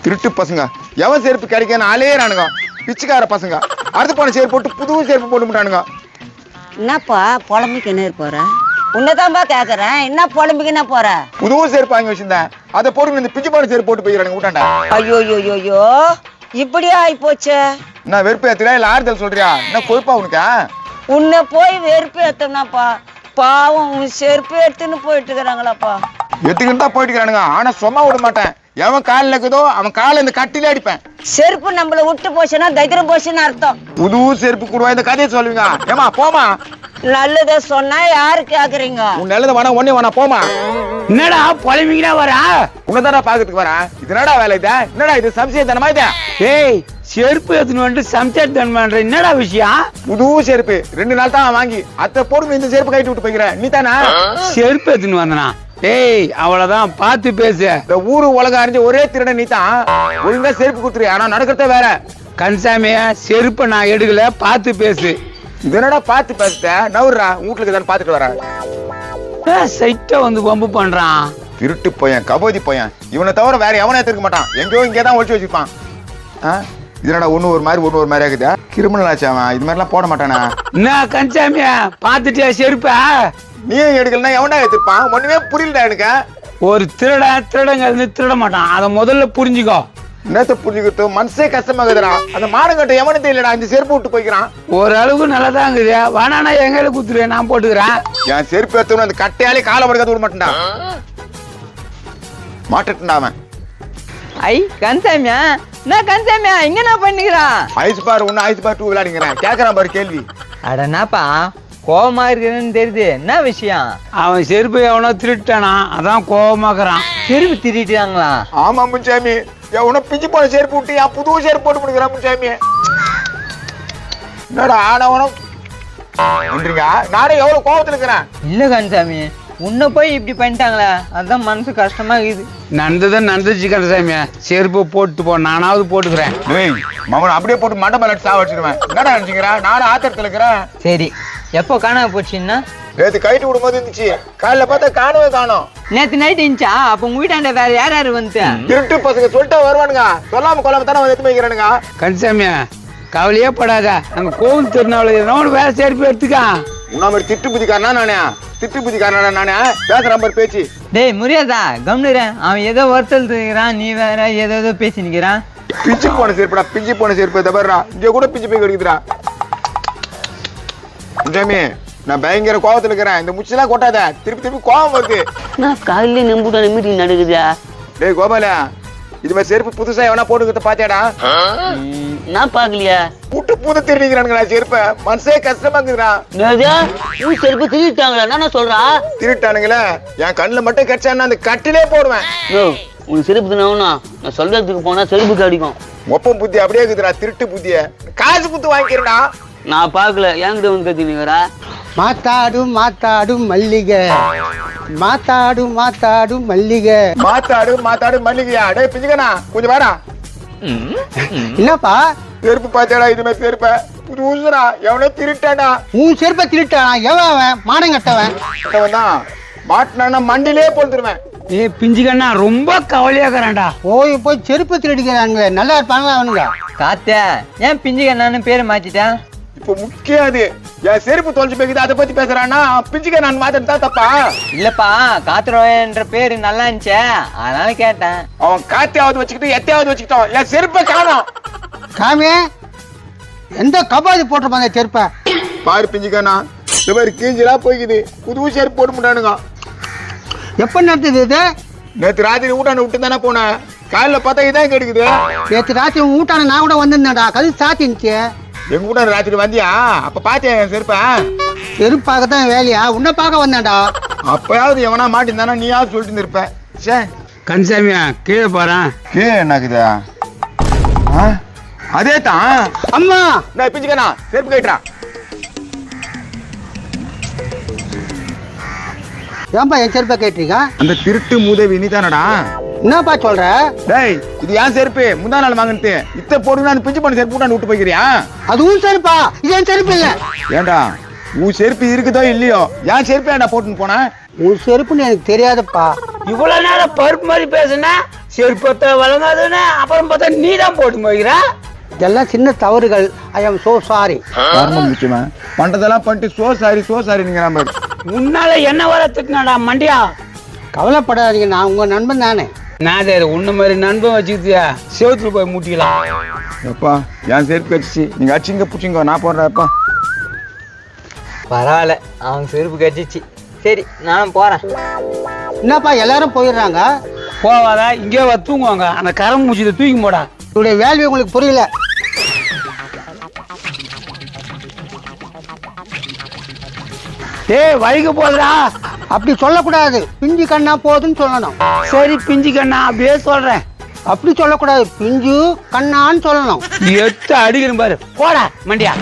திருட்டு பசங்க எவன் செருப்பு கிடைக்கன்னு அலையறானுங்க. பிச்சுக்கார பசங்க அடுத்து போன செருப்பு போட்டு புது செருப்பு போட்டு விட்டானுங்க. என்னப்பா புலம்பிக்கு என்ன போற? உன்னதான்பா கேக்குறேன். என்ன புலம்பிக்கு போற? புது செருப்பு வாங்கி வச்சிருந்தேன், அதை போட்டு இந்த பிச்சு போன செருப்பு போட்டு போயிடுறானுங்க விட்டாண்டா. ஐயோ இப்படி ஆயி போச்சே. நான் வெறுப்பு ஏத்துறா இல்ல ஆறுதல் சொல்றியா? என்ன கொழுப்பா உனக்கா? உன்னை போய் வெறுப்பு ஏத்தனாப்பா. பாவம் உன் செருப்பு எடுத்துன்னு போயிட்டு இருக்கிறாங்களாப்பா. எத்துக்கிட்டு தான் போயிட்டு இருக்கிறானுங்க. ஆனா சும்மா விட மாட்டேன். எவன் காலில் இருக்குதோ அவன் காலை இந்த கட்டிலே அடிப்பேன். செருப்பு நம்மள விட்டு போச்சுன்னா தைரியம் போச்சுன்னு அர்த்தம். புது செருப்பு கூடுவா இந்த கதையை சொல்லுவீங்க. ஏமா போமா, நல்லத சொன்னா யாரு கேக்குறீங்க? உன் நல்லத வேணா ஒன்னே வேணா போமா. என்னடா புலம்பிக்கிட்டா வரா? உன்னதாடா பாக்கிறதுக்கு வரா. இது என்னடா வேலை இது? என்னடா இது சம்சயம் தானமா இது? ஏய் செருப்பு எடுத்துன்னு வந்துட்டு சம்சார் தன்மான்ற என்னடா விஷயம்? புது செருப்பு 2 நாள் தான் வாங்கி அத்தை போட்டு இந்த செருப்பு கட்டி விட்டு போய்க்கிறேன். நீ தானே செருப்பு எடுத்துன்னு வந்தனா? ஏய் அவ்வளவுதான், பார்த்து பேசு. இந்த ஊரு உலகம் அறிஞ்ச ஒரே திருடன் நீ தான். ஒழுங்கா செருப்பு கொடுத்துரு. ஆனா நடக்கிறத வேற. கன்சாமியா செருப்பை நான் எடுக்கல, பார்த்து பேசு. இது என்னடா பார்த்து பேசுத? நவுறா வீட்டுக்கு தான் பாத்துட்டு வரேன். சைட்டா வந்து பம்பு பண்றான். திருட்டு பையன், கபோதி பையன். இவனை தவிர வேற எவனே எடுத்துக்க மாட்டான். எங்கேயோ இங்கேதான் ஒழிச்சு வச்சிருப்பான். இதனடா ஒண்ணு ஒரு மாதிரி ஆகுது. கிரிமினல் ஆச்சு அவன். இது மாதிரிலாம் போட மாட்டானா? என்ன கன்சாமியா பார்த்துட்டியா செருப்பா? நீயும் எடுக்கலன்னா எவன்டா எடுத்துப்பான்? ஒண்ணுமே புரியலடா எனக்கு. ஒரு திருடங்க இருந்து திருட மாட்டான், அதை முதல்ல புரிஞ்சுக்கோ. நேத்து புரிஞ்சுக்கிட்டு மனசே கஷ்டமாகுதுடா. அந்த மானங்கட்ட எவனு தெரியலடா இந்த செருப்பு விட்டு போய்க்கிறான். ஓரளவுக்கு நல்லதான் இருக்குது. வேணானா எங்கையில குத்துருவேன், நான் போட்டுக்கிறேன். என் செருப்பு எடுத்து அந்த கட்டையாலே காலை படுக்காத விட மாட்டேன்டா. மாட்டுட்டா அவன். ஐ கன்சாமியா, நான் கன்சாமியா இங்க என்ன பண்ணிக்கிறான்? ஐஸ் பார் 1 ஐஸ் பார் 2 விளையாடுங்கிறேன். கேக்குறான் பாரு கேள்வி. அடனாப்பா கோவமா இருக்குதுன்னு தெரியுது. என்ன விஷயம்? அவன் செருப்பு எவனோ திருட்டானா, அதான் கோவமாக்குறான். செருப்பு திருட்டாங்களா? ஆமா முன்சாமி, எவனோ பிஞ்சு போன செருப்பு விட்டு என் புது செருப்பு போட்டு முடிக்கிறான் முன்சாமி. என்னடா ஆனவனும் நானே எவ்வளவு கோவத்துல இருக்கிறேன். இல்ல கன்சாமி, உன்னை போய் இப்படி பண்ணிட்டாங்களா, அதான் மனசு கஷ்டமா இருக்குது. நடந்ததான் நடந்துச்சு கன்சாமியா. செருப்பு போட்டு போ, நானாவது போட்டுக்கிறேன். மகன் அப்படியே போட்டு மண்டை மேல சாவடிச்சிருவேன். என்னடா நினைச்சுக்கிறேன்? நானும் ஆத்திரத்துல இருக்கிறேன். சரி, எப்போ காணாம போச்சுன்னா? நேத்து கைட்டு விடும்போது இருந்துச்சு, காலைல பார்த்தா காணவே காணோம். நேத்து நைட் இருந்துச்சா? அப்ப உங்க வீட்டாண்ட வேற யார் வந்து? திருட்டு பசங்க சொல்லிட்டா வருவானுங்க. சொல்லாம கொள்ளாம தானே எடுத்து வைக்கிறானுங்க. கன்சாமியா கவலையே படாத. அங்க கோவில் திருநாள் வேற செருப்பு எடுத்துக்கா. உன்ன மாதிரி திட்டு புத்திக்காரனா நானே? திட்டு புத்திக்காரனா நானே? பேசுற நம்பர் பேச்சு. டேய் முறியாதா கம்னுறேன். அவன் ஏதோ ஒருத்தல் இருக்கிறான், நீ வேற ஏதோ பேசி நிக்கிறான். பிஞ்சு போன செருப்புடா, பிஞ்சு போன செருப்பு. தவறா இங்க கூட பிஞ்சு போய் கிடைக்குதுடா. முன்சாமி நான் பயங்கர கோவத்துல இருக்கிறேன். இந்த முச்செல்லாம் கொட்டாத, திருப்பி கோவம் வருது. நான் காலையில நம்புடான மீட்டிங் நடக்குதா? டேய் கோபால, இது மாதிரி செருப்பு புதுசா எவனா போட்டுக்கிட்ட பாத்தியாடா? நான் பாக்கலையா? புட்டு பூத திருடிக்கிறானுங்களா செருப்ப? மனசே கஷ்டமா இருக்குதுடா. உன் செருப்பு திருட்டாங்களா? என்ன சொல்றா? திருட்டானுங்களே, என் கண்ணுல மட்டும் கிடைச்சான்னா அந்த கட்டிலே போடுவேன். உன் செருப்பு தானே நான் சொல்றதுக்கு போனா செருப்பு அடிக்கும். ஒப்பம் புத்தி அப்படியே இருக்குதுடா. திருட்டு புத்திய காசு குத்து வாங்கிக்கிறா. நான் பாக்கல, என்கிட்ட வந்து கத்தினுக்கிறா. மாத்தாடும் மாத்தாடும் மல்லிகை, மாத்தாடும் மாத்தாடும் மல்லிகை. மாத்தாடு மல்லிகையா? டேய் பிஞ்சுக்கண்ணா கொஞ்சம் வாடா. என்னப்பா செருப்பு பாத்தியாடா? இது மாதிரி செருப்ப புதுசுடா. எவனோ திருட்டாடா. உன் செருப்பை திருட்டானா? எவன் மானம் கட்டவன்? தான் மாட்டினா மண்டிலே போட்டுருவேன். ஏ பிஞ்சுக்கண்ணா ரொம்ப கவலையாக்குறான்டா. போய் செருப்பு திருடிக்கிறானுங்களே, நல்லா இருப்பாங்களா அவனுங்க? காத்தே, ஏன் பிஞ்சுக்கண்ணான்னு பேரை மாத்திட்டேன்? இப்ப முக்கியம் அது. என் செருப்பு தொலைச்சு போய்க்குது, அதை பத்தி பேசுறான்னா பிஞ்சுக்க நான் மாத்திட்டு தான் தப்பா? இல்லப்பா, காத்துரோயன்ற பேரு நல்லா இருந்துச்சே, அதனால கேட்டேன். அவன் காத்தியாவது வச்சுக்கிட்டு எத்தையாவது வச்சுக்கிட்டோம். என் செருப்பை காணோம். காமி எந்த கபாதி போட்டிருப்பாங்க செருப்பை? பாரு பிஞ்சுக்கண்ணா, இந்த மாதிரி கீஞ்சலா போய்க்குது. புது செருப்பு போட்டு முட்டானுங்க. எப்ப நடந்தது இது? நேற்று ராத்திரி ஊட்டான விட்டு தானே போனேன். காலையில பார்த்தா இதான் கிடைக்குது. நேற்று ராத்திரி ஊட்டான நான் கூட வந்திருந்தேன்டா, கது சாத்திருந்துச்சு. எங்க கூட ராத்திரி வந்தியா? அப்ப பாத்தியா என் செருப்ப? செருப்பாகத்தான் வேலையா? உன்னை பார்க்க வந்தேன்டா. அப்பயாவது எவனா மாட்டிருந்தானா நீயாவது சொல்லிட்டு இருப்ப. சே கன்சாமியா கீழே பாரு. என்னக்குதா? அதே தான். அம்மா நான் பிஞ்சுக்கண்ணா செருப்பு கேட்டுறான். ஏன்பா என் செருப்பை கேட்டீங்க? அந்த திருட்டு மூதேவி நீ தானடா? என்னப்பா சொல்ற? டேய் இது ஏன் செருப்பு? முந்தா நாள் வாங்கினது இத்த போடுங்க. அந்த பிஞ்சு பண்ண செருப்பு போட்டு விட்டு போய்க்கிறியா? அது உன் செருப்பா, இது என் செருப்பு இல்ல. ஏண்டா உன் செருப்பு இருக்குதோ இல்லையோ, ஏன் செருப்பு ஏன்டா போட்டுன்னு போன? உன் செருப்புன்னு எனக்கு தெரியாதுப்பா. இவ்வளவு நேரம் பருப்பு மாதிரி பேசுனா செருப்பத்தை வழங்காதுன்னு அப்புறம் பார்த்தா நீ தான் போட்டு போய்க்கிற. இதெல்லாம் சின்ன தவறுகள். ஐ ஆம் சோ சாரி. கர்மம் முக்கியமா பண்றதெல்லாம் பண்ணிட்டு சோ சாரி நீங்க நம்ம முன்னால என்ன வர திட்டினாடா மண்டியா. கவலைப்படாதீங்க, நான் உங்க நண்பன் தானே. நான் உன்ன மாதிரி நண்பன் வச்சுக்கிட்டியா செவத்துல போய் மூட்டிக்கலாம். எப்பா என் செருப்பு கடிச்சு நீங்க அடிச்சிங்க பிடிச்சிங்க நான் போடுறேன்ப்பா. பரவாயில்ல, அவங்க செருப்பு கடிச்சிச்சு. சரி நான் போறேன். என்னப்பா எல்லாரும் போயிடுறாங்க? போவாதா இங்கே வா தூங்குவாங்க. அந்த கரம் மூச்சியை தூக்கி போடா. இவருடைய வேல்வி உங்களுக்கு புரியல. டேய் வழிக்கு போதுடா. அப்படி சொல்லக்கூடாது, பிஞ்சு கண்ணா போகுதுன்னு சொல்லணும். சரி பிஞ்சு கண்ணா அப்படியே சொல்றேன். அப்படி சொல்லக்கூடாது, பிஞ்சு கண்ணான்னு சொல்லணும். எத்த அடிக்கணும் பாரு. போடா மண்டியா.